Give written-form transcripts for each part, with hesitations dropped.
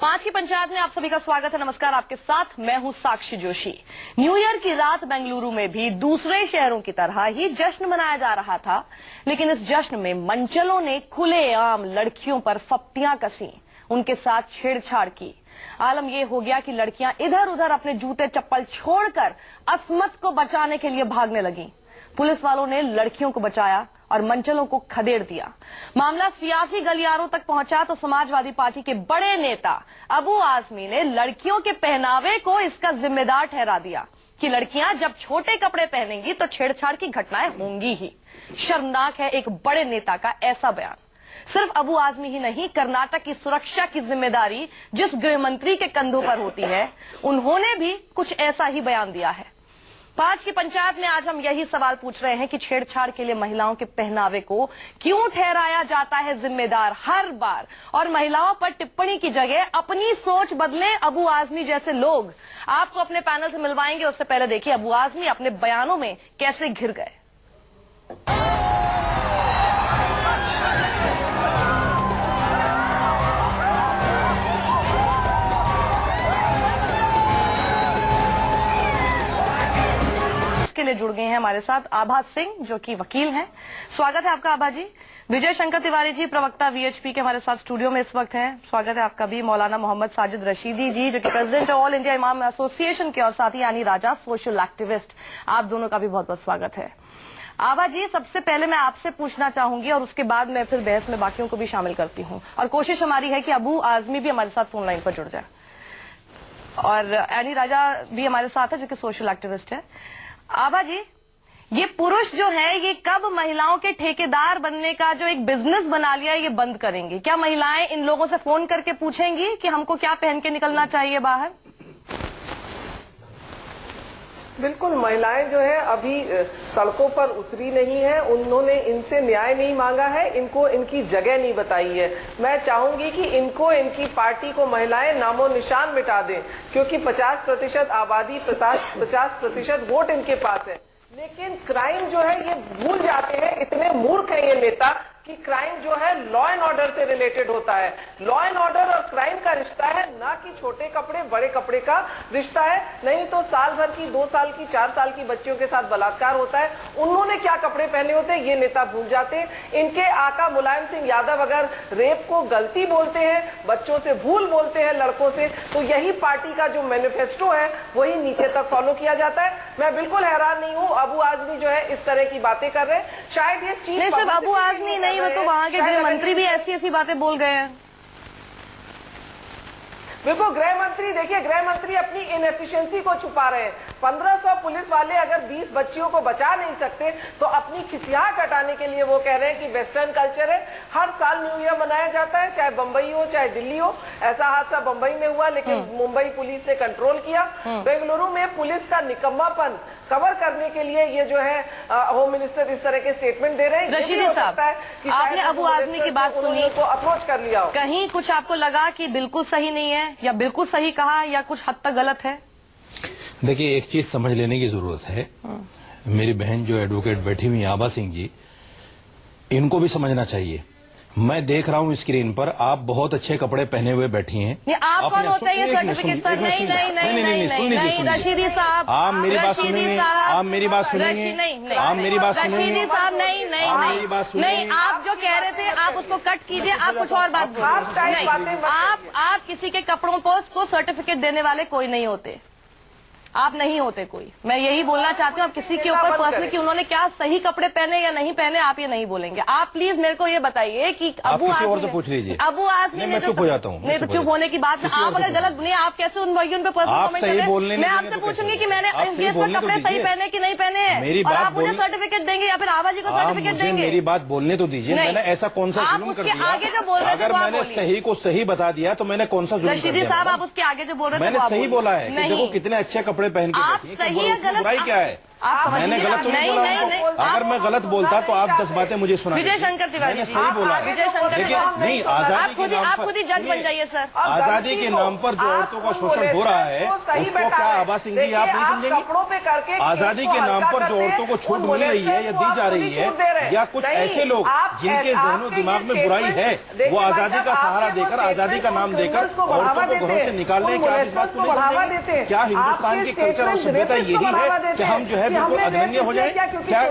5 की पंचायत में आप सभी का स्वागत है। नमस्कार, आपके साथ मैं हूं साक्षी जोशी। न्यू ईयर की रात बेंगलुरु में भी दूसरे शहरों की तरह ही जश्न मनाया जा रहा था, लेकिन इस जश्न में मंचलों ने खुलेआम लड़कियों पर फप्तियां कसी, उनके साथ छेड़छाड़ की। आलम यह हो गया कि लड़कियां इधर उधर अपने जूते चप्पल छोड़कर असमत को बचाने के लिए भागने लगी। पुलिस वालों ने लड़कियों को बचाया और मंचलों को खदेड़ दिया। मामला सियासी गलियारों तक पहुंचा तो समाजवादी पार्टी के बड़े नेता अबू आजमी ने लड़कियों के पहनावे को इसका जिम्मेदार ठहरा दिया कि लड़कियां जब छोटे कपड़े पहनेंगी तो छेड़छाड़ की घटनाएं होंगी ही। शर्मनाक है एक बड़े नेता का ऐसा बयान। सिर्फ अबू आजमी ही नहीं, कर्नाटक की सुरक्षा की जिम्मेदारी जिस गृह मंत्री के कंधों पर होती है, उन्होंने भी कुछ ऐसा ही बयान दिया है। 5 की पंचायत में आज हम यही सवाल पूछ रहे हैं कि छेड़छाड़ के लिए महिलाओं के पहनावे को क्यों ठहराया जाता है जिम्मेदार हर बार, और महिलाओं पर टिप्पणी की जगह अपनी सोच बदले अबू आजमी जैसे लोग। आपको अपने पैनल से मिलवाएंगे, उससे पहले देखिए अबू आजमी अपने बयानों में कैसे घिर गए। के लिए जुड़ गए हैं हमारे साथ आभा सिंह, जो कि वकील हैं। स्वागत है आपका आभा जी। विजय शंकर तिवारी जी, प्रवक्ता वीएचपी के, हमारे साथ स्टूडियो में इस वक्त हैं। स्वागत है आपका भी। मौलाना मोहम्मद साजिद रशीदी जी, जो कि प्रेसिडेंट ऑल इंडिया इमाम एसोसिएशन के, और साथ ही यानी राजा सोशल एक्टिविस्ट, आप दोनों का भी बहुत बहुत स्वागत है। आभा जी, सबसे पहले मैं आपसे पूछना चाहूंगी और उसके बाद मैं फिर बहस में बाकियों को भी शामिल करती हूँ, और कोशिश हमारी है कि अबू आजमी भी हमारे साथ फोन लाइन पर जुड़ जाए, और यानी राजा भी हमारे साथ है जो कि सोशल एक्टिविस्ट है। आभा जी, ये पुरुष जो है ये कब महिलाओं के ठेकेदार बनने का जो एक बिजनेस बना लिया है ये बंद करेंगे? क्या महिलाएं इन लोगों से फोन करके पूछेंगी कि हमको क्या पहन के निकलना चाहिए बाहर? बिल्कुल, महिलाएं जो है अभी सड़कों पर उतरी नहीं है, उन्होंने इनसे न्याय नहीं मांगा है, इनको इनकी जगह नहीं बताई है। मैं चाहूंगी कि इनको, इनकी पार्टी को महिलाएं नामो निशान मिटा दें, क्योंकि 50% आबादी, 50% वोट इनके पास है। लेकिन क्राइम जो है ये भूल जाते हैं, इतने मूर्ख हैं ये नेता कि क्राइम जो है लॉ एंड ऑर्डर से रिलेटेड होता है। लॉ एंड ऑर्डर और क्राइम का रिश्ता है, ना कि छोटे कपड़े बड़े कपड़े का रिश्ता है। नहीं तो साल भर की, 2 साल की, 4 साल की बच्चियों के साथ बलात्कार होता है, उन्होंने क्या कपड़े पहने होते हैं ये नेता भूल जाते हैं। इनके आका मुलायम सिंह यादव अगर रेप को गलती बोलते हैं, बच्चों से भूल बोलते हैं, लड़कों से, तो यही पार्टी का जो मैनिफेस्टो है वही नीचे तक फॉलो किया जाता है। मैं बिल्कुल हैरान नहीं हूँ अबू आजमी जो है इस तरह की बातें कर रहे हैं। शायद ये चीज सिर्फ अबू आजमी नहीं, वो तो वहां के गृह मंत्री भी ऐसी बातें बोल गए हैं। बिल्कुल, गृह मंत्री, देखिए गृह मंत्री अपनी इनएफिशिएंसी को छुपा रहे हैं। 1500 पुलिस वाले अगर 20 बच्चियों को बचा नहीं सकते तो अपनी खिसियाहट हटाने के लिए वो कह रहे हैं कि वेस्टर्न कल्चर है, हर साल न्यू ईयर मनाया जाता है, चाहे बंबई हो चाहे दिल्ली हो। ऐसा हादसा बंबई में हुआ, लेकिन मुंबई पुलिस ने कंट्रोल किया। बेंगलुरु में पुलिस का निकम्मापन कवर करने के लिए ये जो है होम मिनिस्टर इस तरह के स्टेटमेंट दे रहे हैं। रशीदी साहब, आपने अबू आजमी की बात सुनी, को अप्रोच कर लिया हो, कहीं कुछ आपको लगा कि बिल्कुल सही नहीं है, या बिल्कुल सही कहा, या कुछ हद तक गलत है? देखिए, एक चीज समझ लेने की जरूरत है। मेरी बहन जो एडवोकेट बैठी हुई आभा सिंह जी, इनको भी समझना चाहिए। मैं देख रहा हूँ स्क्रीन पर आप बहुत अच्छे कपड़े पहने हुए बैठी हैं। ये आप कौन होते हैं ये सर्टिफिकेट सर? नहीं नहीं नहीं नहीं नहीं, रशीदी साहब, आप मेरी बात सुनेंगे, आप मेरी बात सुनेंगे, आप मेरी बात सुनेंगे। रशीदी साहब, नहीं नहीं नहीं, आप जो कह रहे थे आप उसको कट कीजिए, आप कुछ और बात नहीं। आप किसी के कपड़ों पर उसको सर्टिफिकेट देने वाले कोई नहीं होते, आप नहीं होते कोई। मैं यही बोलना चाहती हूँ, आप किसी के ऊपर पर्सनली कि उन्होंने क्या सही कपड़े पहने या नहीं पहने, आप ये नहीं बोलेंगे। आप प्लीज मेरे को ये बताइए कि अबू आजमी, पूछ लीजिए। अबू आजमी ने चुप हो जाता हूँ, नहीं तो चुप होने की बात, आप अगर गलत नहीं, आप कैसे उन भाइयों पे पर्सनल कमेंट करें? मैं आपसे पूछूंगी कि मैंने कपड़े सही पहने कि नहीं पहने, और आप मुझे सर्टिफिकेट देंगे या फिर आभा जी को सर्टिफिकेट देंगे? मेरी बात बोलने तो दीजिए। मैंने ऐसा कौन सा जुल्म कर दिया? आगे जो बोल रहे थे अगर मैंने सही को सही बता दिया तो मैंने कौन सा जुल्म कर दिया? रशीदी साहब, आप उसके आगे जो बोल रहे थे मैंने सही बोला है कि देखो कितने अच्छे कपड़े पहन के, सही है गलत बुराई क्या है? आप समझ मैंने लीजिए। गलत तो नहीं नहीं, बोला नहीं, उनको। नहीं, अगर आप- मैं गलत बोलता तो आप 10 बातें मुझे सुना विजय दीजिए। शंकर तिवारी मैंने जी, सही बोला आप विजय शंकर देखिए, तिवारी नहीं आजादी के नाम आप पर खुद ही जज बन जाइए सर। आजादी के नाम पर जो औरतों का शोषण हो रहा है उसको क्या आभा सिंह जी आप नहीं समझेंगे? कपड़ों पे करके आजादी के नाम पर जो औरतों को छूट मिल रही है या दी जा रही है, या कुछ ऐसे लोग जिनके जहनो दिमाग में बुराई है वो आजादी का सहारा देकर, आजादी का नाम देकर औरतों को घरों से निकालने हैं, क्या आप इस बात को नहीं समझेंगे? क्या हिंदुस्तान की कल्चर और सभ्यता यही है कि हम जो है बिल्कुल अग्रण्य हो जाए?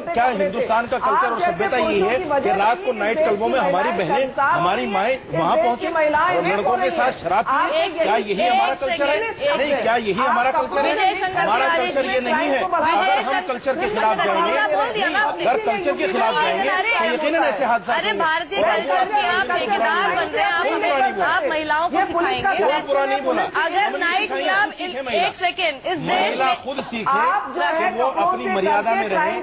क्या हिंदुस्तान का कल्चर और सभ्यता यही है कि रात को नाइट क्लबों में हमारी बहनें, हमारी माएं वहां पहुंचे और लड़कों के साथ शराब पिए? क्या यही हमारा कल्चर है? नहीं, क्या यही हमारा कल्चर है? हमारा कल्चर ये नहीं है। अगर हम कल्चर के खिलाफ जाएंगे, अगर कल्चर के खिलाफ जाएंगे तो यकीनन ऐसे हादसा अरे भारतीय कल्चर के आप ठेकेदार बन रहे हैं, आप महिलाओं को सिखाएंगे। कोई बुरा नहीं बोला। अगर नाइट क्लब, एक सेकेंड, इस देश महिला में खुद सीखे कि वो अपनी मर्यादा में रहे,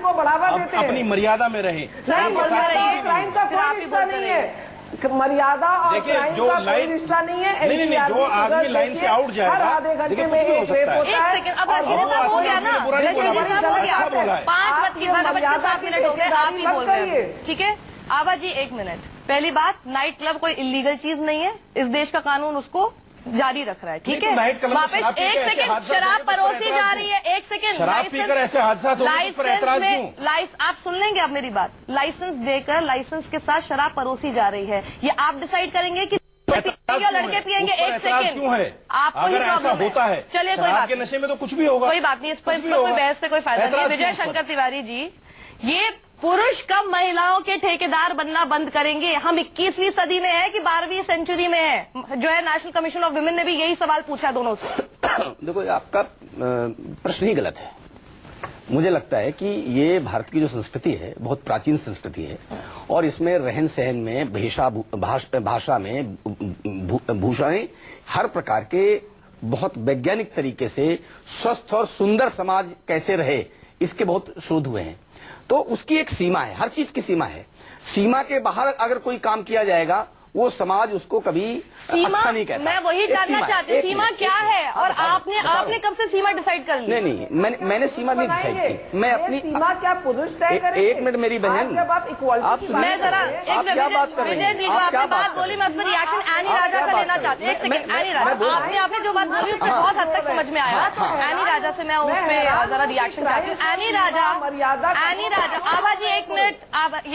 अपनी मर्यादा में रहे। क्राइम का कोई रिश्ता नहीं है, मर्यादा और देखिए, क्राइम जो का कोई लाइन- रिश्ता नहीं है। नहीं, नहीं, जो आदमी लाइन से आउट जाएगा, हर आधे घंटे देखिए, में कुछ भी हो एक सकता है। रेप एक सेकंड, अब रशीदी साहब हो गया ना, बुरा नहीं बोला, रशीदी साहब हो अच्छा बोला गया, है। 5:07 मिनट हो गए, आप ही बोल रहे करिए। हैं, ठीक है? आभा जी 1 मिनट। पहली बात, नाइट क्लब कोई इलीगल चीज नहीं है, इस देश का कानून उसको जारी रख रहा है, ठीक नहीं, है? तो नाइट क्लब में वापस शराब पी के एक ऐसे सेकंड, हादसा शराब होने पर परोसी ऐतराज जा रही है, एक सेकंड। शराब पीकर ऐसे हादसा होने पर लाइसेंस ऐतराज में क्यों? आप सुन लेंगे अब मेरी बात, लाइसेंस देकर लाइसेंस के साथ शराब परोसी जा रही है, ये आप डिसाइड करेंगे कि पिएंगे और लड़के पिएंगे। एक सेकंड, क्यों है? आपको ही अगर ऐसा प्रॉब्लम होता है, चलिए कोई शराब बात के नहीं। नशे में तो कुछ भी होगा, कोई बात नहीं, इस पर कुछ भी कोई होगा। बहस से कोई फायदा नहीं। ऐतराज विजय क्यों इस पर? शंकर तिवारी जी, ये पुरुष कब महिलाओं के ठेकेदार बनना बंद करेंगे? हम 21वीं सदी में है कि 12वीं सेंचुरी में है? जो है नेशनल कमीशन ऑफ विमेन ने भी यही सवाल पूछा दोनों से। देखो, आपका प्रश्न ही गलत है। मुझे लगता है कि ये भारत की जो संस्कृति है बहुत प्राचीन संस्कृति है और इसमें रहन सहन में, भाषा में, भूषण, हर प्रकार के बहुत वैज्ञानिक तरीके से स्वस्थ और सुंदर समाज कैसे रहे इसके बहुत शोध हुए हैं। तो उसकी एक सीमा है, हर चीज की सीमा है। सीमा के बाहर अगर कोई काम किया जाएगा वो समाज उसको कभी सीमा, अच्छा नहीं कहता। मैं वही एक जानना सीमा है, चाहती हूँ, एक सीमा मिनट, क्या एक है? मिनट, और बता आपने कब से सीमा डिसाइड कर ली? नहीं, मैंने सीमा नहीं डिसाइड की। मैं अपनी सीमा क्या पुरुष तय करेंगे? एक मिनट मेरी बहन, जब आप इक्वालिटी की बात मैं जरा कर रहे हैं, आप क्या बात कर रही विजय हैं? जी, जो आप आपने क्या बात बात कर बोली, मैं उस पर रही हैं? रिएक्शन एनी आप राजा क्या का बात लेना कर चाहती हूँ। एक रही हैं? सेकंड, मैं एनी बोल राजा, रहा हूं। आपने जो बात बोली उससे बहुत हद तक समझ में आया। एनी राजा से मैं उस पर जरा रिएक्शन चाहती हूँ। एनी राजा, आभा जी 1 मिनट,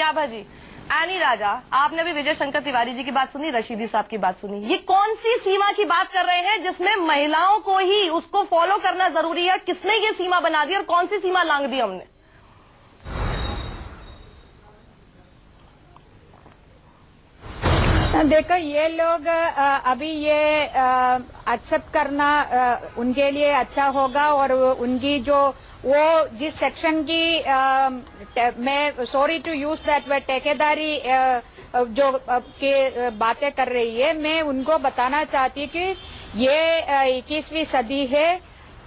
आभा जी, एनी राजा, आपने भी विजय शंकर तिवारी जी की बात सुनी, रशीदी साहब की बात सुनी, ये कौन सी सीमा की बात कर रहे हैं जिसमें महिलाओं को ही उसको फॉलो करना जरूरी है? किसने ये सीमा बना दी और कौन सी सीमा लांघ दी हमने? देखो, ये लोग अभी ये एक्सेप्ट करना उनके लिए अच्छा होगा और उनकी जो वो जिस सेक्शन की मैं sorry to use that word ठेकेदारी जो के बातें कर रही है, मैं उनको बताना चाहती हूँ कि ये 21वीं सदी है।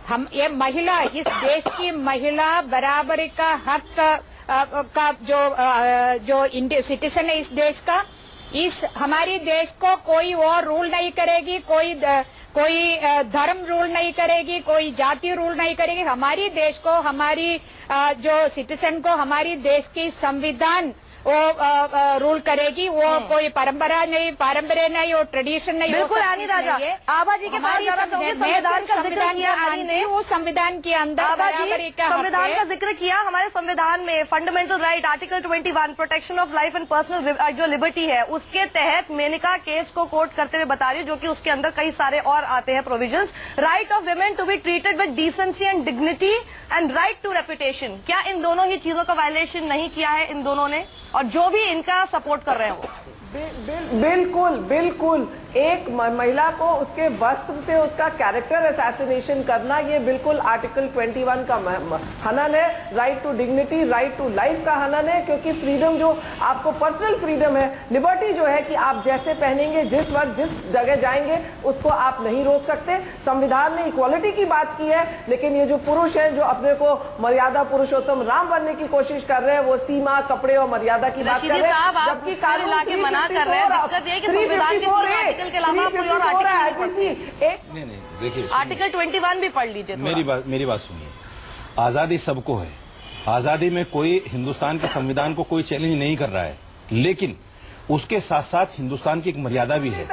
हम ये महिला, इस देश की महिला बराबरी का हक का जो सिटीजन है इस देश का, इस हमारी देश को कोई और रूल नहीं करेगी, कोई धर्म रूल नहीं करेगी, कोई जाति रूल नहीं करेगी। हमारी देश को, हमारी जो सिटीजन को हमारी देश की संविधान वो रूल करेगी। वो कोई पारंपरिक नहीं और ट्रेडिशन नहीं। बिल्कुल आनी राजा, आभा जी के पास जाना चाहूंगी। संविधान का जिक्र किया आनी ने, वो संविधान के अंदर आभा जी बराबरी का संविधान का जिक्र किया। हमारे संविधान में fundamental right article 21 protection of life and personal जो लिबर्टी है, उसके तहत मेनका केस को कोट करते हुए बता रही हूँ, जो कि उसके अंदर कई सारे और आते हैं provisions. Right of women to be treated with decency and dignity and right to reputation. क्या इन दोनों ही चीजों का वायलेशन नहीं किया है इन दोनों ने? और जो भी इनका सपोर्ट कर रहे हैं वो बिल्कुल एक महिला को उसके वस्त्र से उसका कैरेक्टर असैसिनेशन करना, ये बिल्कुल आर्टिकल 21 का हनन है। Right to dignity, right to life का हनन है, क्योंकि फ्रीडम जो आपको पर्सनल फ्रीडम है, लिबर्टी जो है कि आप जैसे पहनेंगे, जिस वक्त जिस जगह जाएंगे उसको आप नहीं रोक सकते। संविधान ने इक्वालिटी की बात की है, लेकिन ये जो पुरुष हैं जो अपने को मर्यादा पुरुषोत्तम राम बनने की कोशिश कर रहे हैं, वो सीमा, कपड़े और मर्यादा की बात कर रहे हैं, जबकि कानून मना कर रहे हैं। दिक्कत ये कि संविधान के के अलावा कोई और आर्टिकल नहीं, देखिए आर्टिकल 21 भी पढ़ लीजिए। मेरी बात सुनिए। आजादी सबको है, आजादी में कोई हिंदुस्तान के संविधान को कोई चैलेंज नहीं कर रहा है, लेकिन उसके साथ साथ हिंदुस्तान की एक मर्यादा भी है,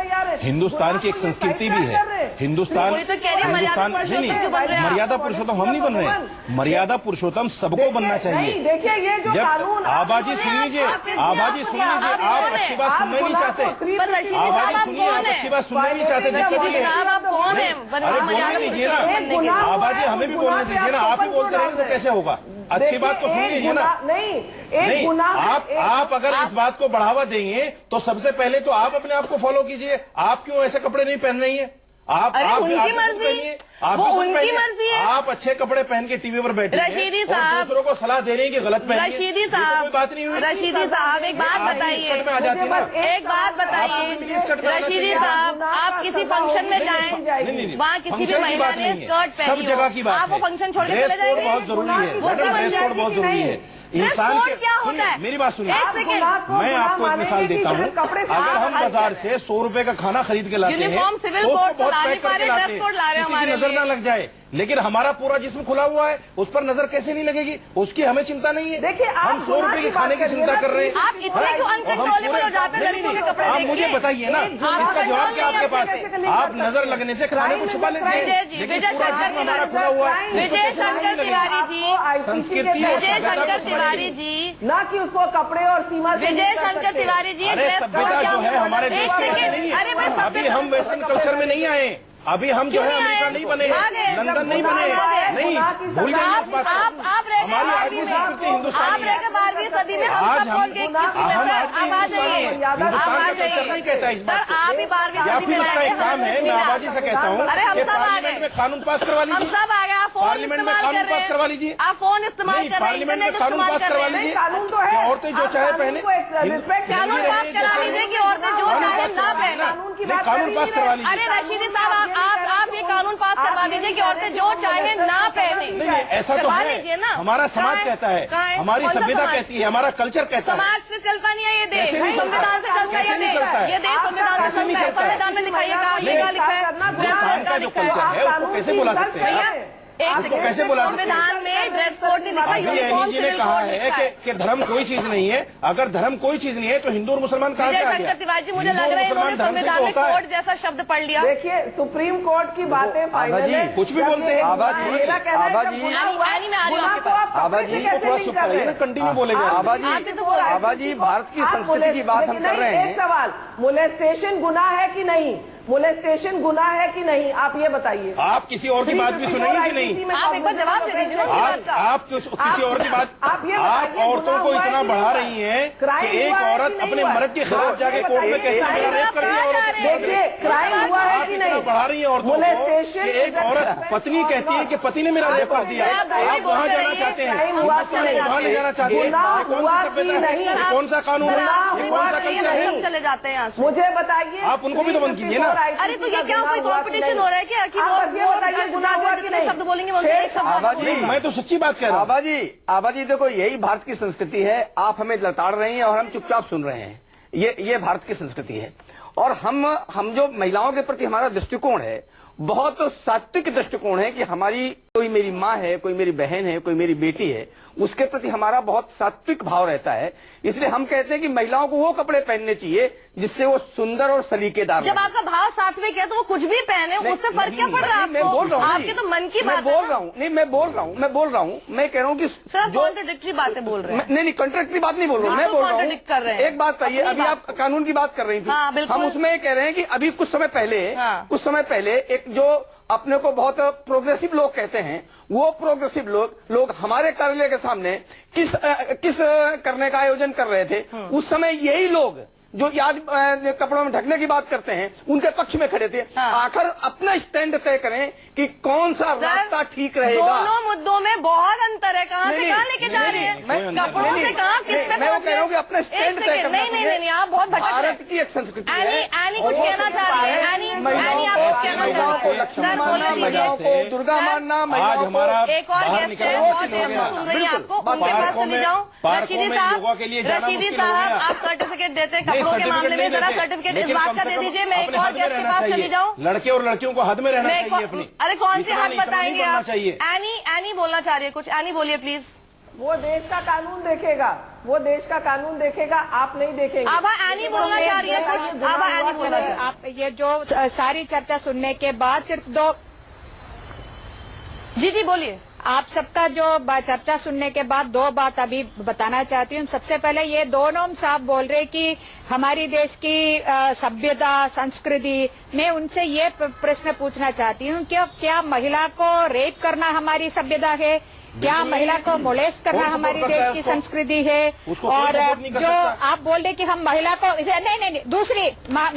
हिंदुस्तान की एक संस्कृति भी है। हिंदुस्तान वही तो कह रही है, मर्यादा पुरुषोत्तम क्यों बन रहे हैं आप? मर्यादा पुरुषोत्तम हम नहीं बन रहे हैं, मर्यादा पुरुषोत्तम सबको बनना चाहिए। देखिए ये जो कानून जब आबाजी सुन लीजिए, आबाजी सुन लीजिए, आप अच्छी बात सुनना नहीं चाहते, पर रशीदी साहब आबाजी आप सुनिए, कौन आप है? अच्छी बात सुनना नहीं चाहते, रशीदी साहब आप कौन है? अरे बोलने दीजिए ना, आबाजी हमें भी बोलने दीजिए ना, आप ही बोलते रहेंगे तो कैसे होगा? अच्छी बात को सुन लीजिए ना। नहीं, आप अगर इस बात को बढ़ावा देंगे तो सबसे पहले तो आप अपने आप को फॉलो कीजिए। आप क्यों ऐसे कपड़े नहीं पहन रही हैं? आप उनकी मर्जी, वो उनकी मर्जी है। आप अच्छे कपड़े पहन के टीवी पर बैठे रशीदी हैं साहब, और दूसरों को सलाह दे रही हैं कि गलत पहनिए। रशीदी ये तो साहब, कोई बात नहीं हुई। रशीदी साहब एक बात आप भी बताइए, स्कर्ट में आ जाती ना। एक बात बताइए रशीदी साहब, आप किसी फंक्शन में जाएं, वहाँ किसी भी महिला ने स्कर्ट पहनी सब जगह की बात आप वो फंक्शन छोड़ के चले ड्रेस कोड जाएंगे? बहुत जरूरी है, वो समझ ड्रेस कोड बहुत जरूरी है। इंसान के क्या होता है? मेरी बात सुनिए, एक सेकंड, मैं आपको एक मिसाल देता हूँ। अगर हम बाजार से 100 रुपए का खाना खरीद के लाते हैं यूनिफॉर्म, सिविल तो उसको कोड बहुत ला नहीं पैक पा करके रहे, लाते ड्रेस कोड ला रहे हैं हैं, किसी की हमारे नजर लिए। ना लग जाए। लेकिन हमारा पूरा जिस्म खुला हुआ है, उस पर नजर कैसे नहीं लगेगी? उसकी हमें चिंता नहीं है। देखिए, आप हम 100 रुपए के खाने की चिंता कर रहे हैं। आप इतने क्यों अनकंट्रोलेबल हो जाते हैं लड़कियों के कपड़े आप देख मुझे के? बताइए ना, इसका जवाब क्या आपके पास है? आप नजर लगने से खाने को छुपा लेते विजय हैं, जी, लेकिन विजय पूरा शंकर जिस्म हमारा खुला हुआ है। विजय शंकर तिवारी जी, संस्कृति और विजय सभ्यता शंकर को तिवारी समझिए। जी, ना कि उसको कपड़े और सीमा से विजय नहीं कर शंकर सकते। तिवारी जी, अरे ड्रेस सभ्यता कोड क्या जो है हमारे होता देश है? में एक ऐसे सेकंड, नहीं अरे भाई है। अभी सभ्यता- हम वेस्टर्न कल्चर में नहीं आए, अभी हम जो क्यों है नहीं अमेरिका आए? नहीं बने, आ गए। लंदन नहीं बने, नहीं भूल गए इस बात को। आप रह गए हमारी 12वीं आधुनिक में, संस्कृति आप हिंदुस्तानी रह है। गए 12वीं सदी में, हम आज सब हम बोल के किसी में हम से आज आप आ हिंदुस्तानी जाइए, है। आप हिंदुस्तान आ का कल्चर नहीं कहता जाइए इस बात सर, को। आप ही 12वीं या सदी फिर में उसका रह एक गए, काम है, मैं आबादी से कहता हूँ अरे हम कि सब आ पार्लियामेंट गए। में कानून पास करवा हम लीजिए, सब आ गए, आप फोन पार्लियामेंट में इस्तेमाल कानून कर रहे पास करवा लीजिए। हैं, आप फोन इस्तेमाल नहीं, कर रहे हैं, पार्लियामेंट में इंटरनेट कानून इस्तेमाल पास कर करवा रहे हैं। लीजिए। कानून तो है, कि औरतें जो आप चाहे कानून पहने, को एक रिस्पेक्ट कानून हिंदी पास रहे, करा जैसे लीजिए कि औरतें जो कानून चाहे पास ना करवा पहने। लीजिए। कानून की नहीं, बात कानून कर ही पास नहीं करवा रहे। लीजिए। अरे रशीदी साहब, आप ये कानून पास करवा दीजिए कि औरतें जो चाहे ना पहने। नहीं नहीं, ऐसा तो करवा है, लीजिए ना। हमारा समाज कहाँ है? कहता है, कहाँ है? हमारी कौन सा सभ्यता समाज? कहती है, हमारा कल्चर कहता है। समाज से चलता नहीं है ये देश, कैसे नहीं चलता? संविधान से चलता है कैसे ये नहीं देश। चलता है? ये देश संविधान से कैसे नहीं चलता है, चलता है? संविधान में लिखा है, कहाँ नहीं, लिखा लिखा है? हिंदुस्तान का जो कल्चर है उसको कैसे बुला सकते हैं आप? एक उसको सेकंड, कैसे बुला सकते हैं? संविधान में ड्रेस कोड नहीं लिखा, अभी यूनिफॉर्म एनी जी ने सिविल कहा कोड है लिखा है। कि धर्म कोई चीज नहीं है। अगर धर्म कोई चीज नहीं है तो हिंदू और मुसलमान कहाँ से विजय आ शंकर गया? तिवारी जी, मुझे हिंदू लग और रहा है इन्होंने मुसलमान धर्म से संविधान तो में होता है। कोड जैसा शब्द पढ़ लिया। देखिए सुप्रीम कोर्ट की बातें फाइनल है। कुछ भी बोलते हैं। मेरा कहना है जब गुनाह हुआ, आनी में आ रही हूँ गुनाह आपके को पास। आप कपड़े आबादी से को कैसे थोड़ा नहीं चुप कर कराइए रहे? ना, कंटिन्यू बोलेगा। आप भी तो बोल रहे हैं। आबादी भारत की आप संस्कृति की बात हम कर रहे एक हैं। सवाल, मोलेस्टेशन गुनाह है कि नहीं? मोलेस्टेशन गुनाह है कि नहीं? आप ये बताइए। आप किसी और की बात भी सुनेंगे कि नहीं? आप एक बार जवाब दे दीजिए ना उनकी बात का। आप किसी और की बात, आप ये आप बताइए, औरतों को गुनाह हुआ इतना है कि बढ़ा नहीं रही हैं क्राइम कि एक हुआ है औरत कि नहीं अपने हुआ? मर्द के खिलाफ जाके कोर्ट में कहती है मेरा रेप कर दिया औरत ने। देखिए क्राइम हुआ है आप कि इतना नहीं? बढ़ा रही हैं औरतों को मोलेस्टेशन कि एक औरत पत्नी कहती है कि पति ने मेरा रेप कर दिया। आप वही आप वहाँ बोलते जाना रहिए, चाहते हैं, क्राइम हुआ हिंदुस्तान कि को नहीं? वहाँ ले जाना चाहते हैं। गुनाह ये कौन हुआ सी कि सभ्यता है? नहीं? ये कौन सा कानून है? ये कौन सा कल्चर है? हम चले जाते हैं यहाँ से। मुझे बताइए। आप उनको भी तो बंद कीजिए ना। अरे तो ये क्या कोई कंपटीशन हो रहा है क्या कि वो जितने शब्द बोलेंगे वो एक शब्द आबादी- नहीं, मैं तो सच्ची बात कह रहा हूँ। आबादी देखो, यही भारत की संस्कृति है। आप हमें लताड़ रहे हैं और हम चुपचाप सुन रहे हैं। ये भारत की संस्कृति है। और हम जो महिलाओं के प्रति हमारा दृष्टिकोण है, बहुत सात्विक दृष्टिकोण है कि हमारी कोई मेरी माँ है, कोई मेरी बहन है, कोई मेरी बेटी है, उसके प्रति हमारा बहुत सात्विक भाव रहता है। इसलिए हम कहते हैं कि महिलाओं को वो कपड़े पहनने चाहिए जिससे वो सुंदर और सलीकेदार जब लगे। आपका भाव सात्विक है तो वो कुछ भी पहने, उससे फर्क क्या पड़ रहा है मैं बोल रहा आपको? हूँ, आपके तो मन की मैं बात बोल है रहा हूँ, नहीं मैं बोल रहा हूँ, मैं कह रहा हूँ कि सर, आप कॉन्ट्रडिक्टरी बातें बोल रहे हैं। नहीं कंट्रैक्टरी बात नहीं बोल रहा हूँ, हाँ, मैं तो बोल रहा हूँ। contradict कर रहे हैं। एक बात कहिए, अपनी अभी बात आप कानून की बात कर रही थी। हाँ, बिल्कुल। हम उसमें कह रहे हैं कि अभी कुछ समय पहले एक जो अपने को बहुत प्रोग्रेसिव लोग कहते हैं, वो प्रोग्रेसिव लोग हमारे कार्यालय के सामने किस करने का आयोजन कर रहे थे। उस समय यही लोग जो आज कपड़ों में ढकने की बात करते हैं, उनके पक्ष में खड़े थे। हाँ। आखिर अपना स्टैंड तय करें कि कौन सा रास्ता ठीक रहेगा। दोनों मुद्दों में बहुत अंतर है। कहाँ से नहीं, कहाँ लेके जा रहे हैं? कोई अंतर कपड़ों नहीं, से कहाँ किस पे मैं वो पहुंच कह रहा हूँ कि गए? अपना एक स्टैंड तय सेकंड, करना नहीं, आप बहुत भटक रहे हैं। भारत की एक संस्कृति है। एनी कुछ कहना चाह रही है। एनी आप कुछ कहना महिलाओं चाह को रही है। लक्ष्मी सर, मानना, बोले महिलाओं दीजिए। को दुर्गा सर, मानना, आज महिलाओं को हमारा एक और बाहर गेस्ट है, निकलना बहुत मुश्किल हो हम गया। सुन रही हैं आपको, बिल्कुल, उनके पास पार्कों चली में- जाऊं। पार्कों रशीदी में साहब, योगा के लिए जाना रशीदी मुश्किल हो साहब, गया। आप सर्टिफिकेट देते हैं नहीं, कपड़ों के सर्टिफिकेट मामले में, नहीं जरा देते। सर्टिफिकेट इस लेकिन बात कम का से दे कम दीजिए। मैं एक अपने और हद में गेस्ट के रहना पास चाहिए। चली जाऊं। लड़के और लड़कियों को हद में रहना मैं चाहिए अपनी। अरे कौन से इतना हद नहीं, इतना नहीं बताएंगे बनना आप? चाहिए। एनी बोलना चाह रही है कुछ। एनी बोलिए प्लीज। वो देश का कानून देखेगा, वो देश का कानून देखेगा, आप नहीं देखेंगे। आभा एनी बोलना चाह रही है कुछ, आभा एनी बोलना चाह रही है। आप ये जो सारी चर्चा सुनने के बाद सिर्फ दो, जी बोलिए। आप सबका जो चर्चा सुनने के बाद दो बात अभी बताना चाहती हूँ। सबसे पहले ये दोनों साहब बोल रहे कि हमारी देश की सभ्यता संस्कृति, मैं उनसे ये प्रश्न पूछना चाहती हूँ कि क्या महिला को रेप करना हमारी सभ्यता है? क्या महिला को मोलेस्ट करना हमारी देश की संस्कृति है? और जो आप बोल रहे कि हम महिला को नहीं,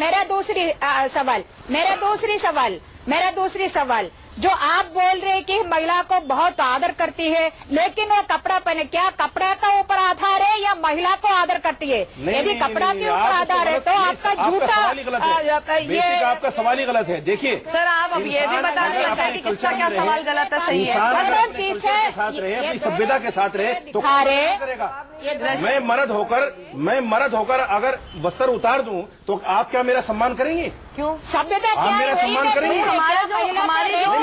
मेरा दूसरी सवाल जो आप बोल रहे कि महिला को बहुत आदर करती है, लेकिन वो कपड़ा पहने, क्या कपड़ा का ऊपर आधार है या महिला को आदर करती है? यदि कपड़ा के ऊपर आधार है तो आपका झूठा ये आपका सवाल ही गलत है। देखिए सर, आप अब ये भी बता दीजिए कि किसका क्या सवाल गलत है, सही है? मतलब चीज है अपनी सभ्यता के साथ रहे तो करेगा। मैं मर्द होकर अगर वस्त्र उतार दूं तो आप क्या मेरा सम्मान करेंगे? क्यों? सभ्यता आप मेरा सम्मान करेंगे?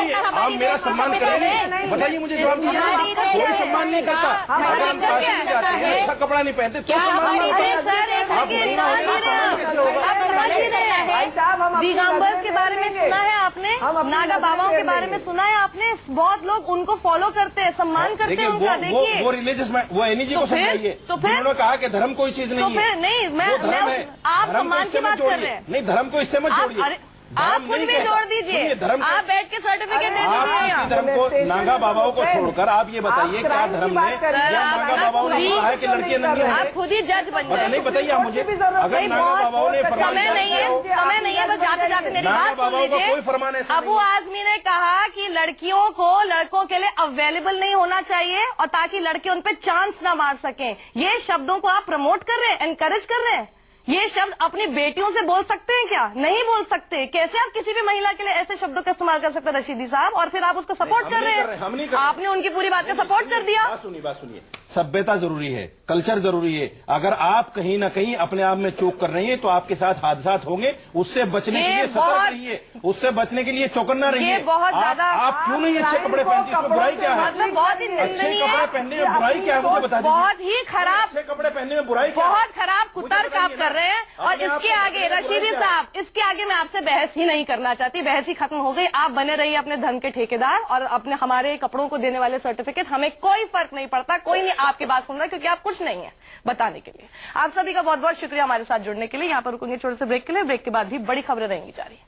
आप मेरा सम्मान करेंगे? बताइए मुझे जवाब दीजिए। कोई सम्मान नहीं करता। अगर हम काशी में जाते हैं, अच्छा कपड़ा नहीं पहनते तो सम्मान नहीं दिगंबर्स के बारे में सुना है आपने? नागा बाबाओं के बारे में सुना है आपने? बहुत लोग उनको फॉलो करते हैं, सम्मान करते हैं उनका। देखिए वो रिलीजियस, वो एनी जी को समझाइए। तो फिर उन्होंने कहा कि धर्म कोई चीज नहीं है। नहीं, मैं आप सम्मान की बात कर रहे हैं। नहीं, धर्म को इससे मत जोड़िए। आप खुद भी जोड़ दीजिए। आप बैठ के सर्टिफिकेट दे दीजिए। आप धर्म को, नागा बाबाओं को छोड़कर आप ये बताइए क्या धर्म ने या नागा बाबाओं ने कहा है कि लड़कियां नंगी हैं? आप खुद ही जज बन जाए। नहीं बताइए आप मुझे। अगर नागा बाबाओं ने समय नहीं है, बस जाते जाते मेरी बात सुन लीजिए। कोई फरमान ऐसा अबू आजमी ने कहा कि लड़कियों को लड़कों के लिए अवेलेबल नहीं होना चाहिए और ताकि लड़के उन पे चांस ना मार सकें। ये शब्दों को आप प्रमोट कर रहे हैं, एनकरेज कर रहे हैं। ये शब्द अपनी बेटियों से बोल सकते हैं क्या? नहीं बोल सकते। कैसे आप किसी भी महिला के लिए ऐसे शब्दों का इस्तेमाल कर सकते हैं रशीदी साहब? और फिर आप उसको सपोर्ट कर रहे हैं। आपने उनकी पूरी बात का सपोर्ट कर दिया। बात सुनिए, सभ्यता जरूरी है, कल्चर जरूरी है। अगर आप कहीं ना कहीं अपने आप में चूक कर रही हैं तो आपके साथ हादसा होंगे। उससे बचने के लिए सतर्क रहिए, उससे बचने के लिए चौकन्ना रहिए। बहुत ज्यादा आप क्यों नहीं अच्छे कपड़े पहनती? इसमें बुराई क्या है? मतलब बहुत ही अच्छे कपड़े पहनने में बुराई क्या है मुझे बता दीजिए। बहुत ही खराब, अच्छे कपड़े पहनने में बुराई क्या है? बहुत खराब कुतर्क आप कर रहे हैं। और इसके आगे रशीदी साहब, इसके आगे मैं आपसे बहस ही नहीं करना चाहती। बहस ही खत्म हो गई। आप बने रहिए अपने धर्म के ठेकेदार और अपने हमारे कपड़ों को देने वाले सर्टिफिकेट। हमें कोई फर्क नहीं पड़ता, कोई नहीं आपकी बात सुन रहा, क्योंकि आप कुछ नहीं है बताने के लिए। आप सभी का बहुत बहुत शुक्रिया हमारे साथ जुड़ने के लिए। यहाँ पर रुकेंगे छोटे से ब्रेक के लिए। ब्रेक के बाद भी बड़ी खबरें रहेंगी जारी।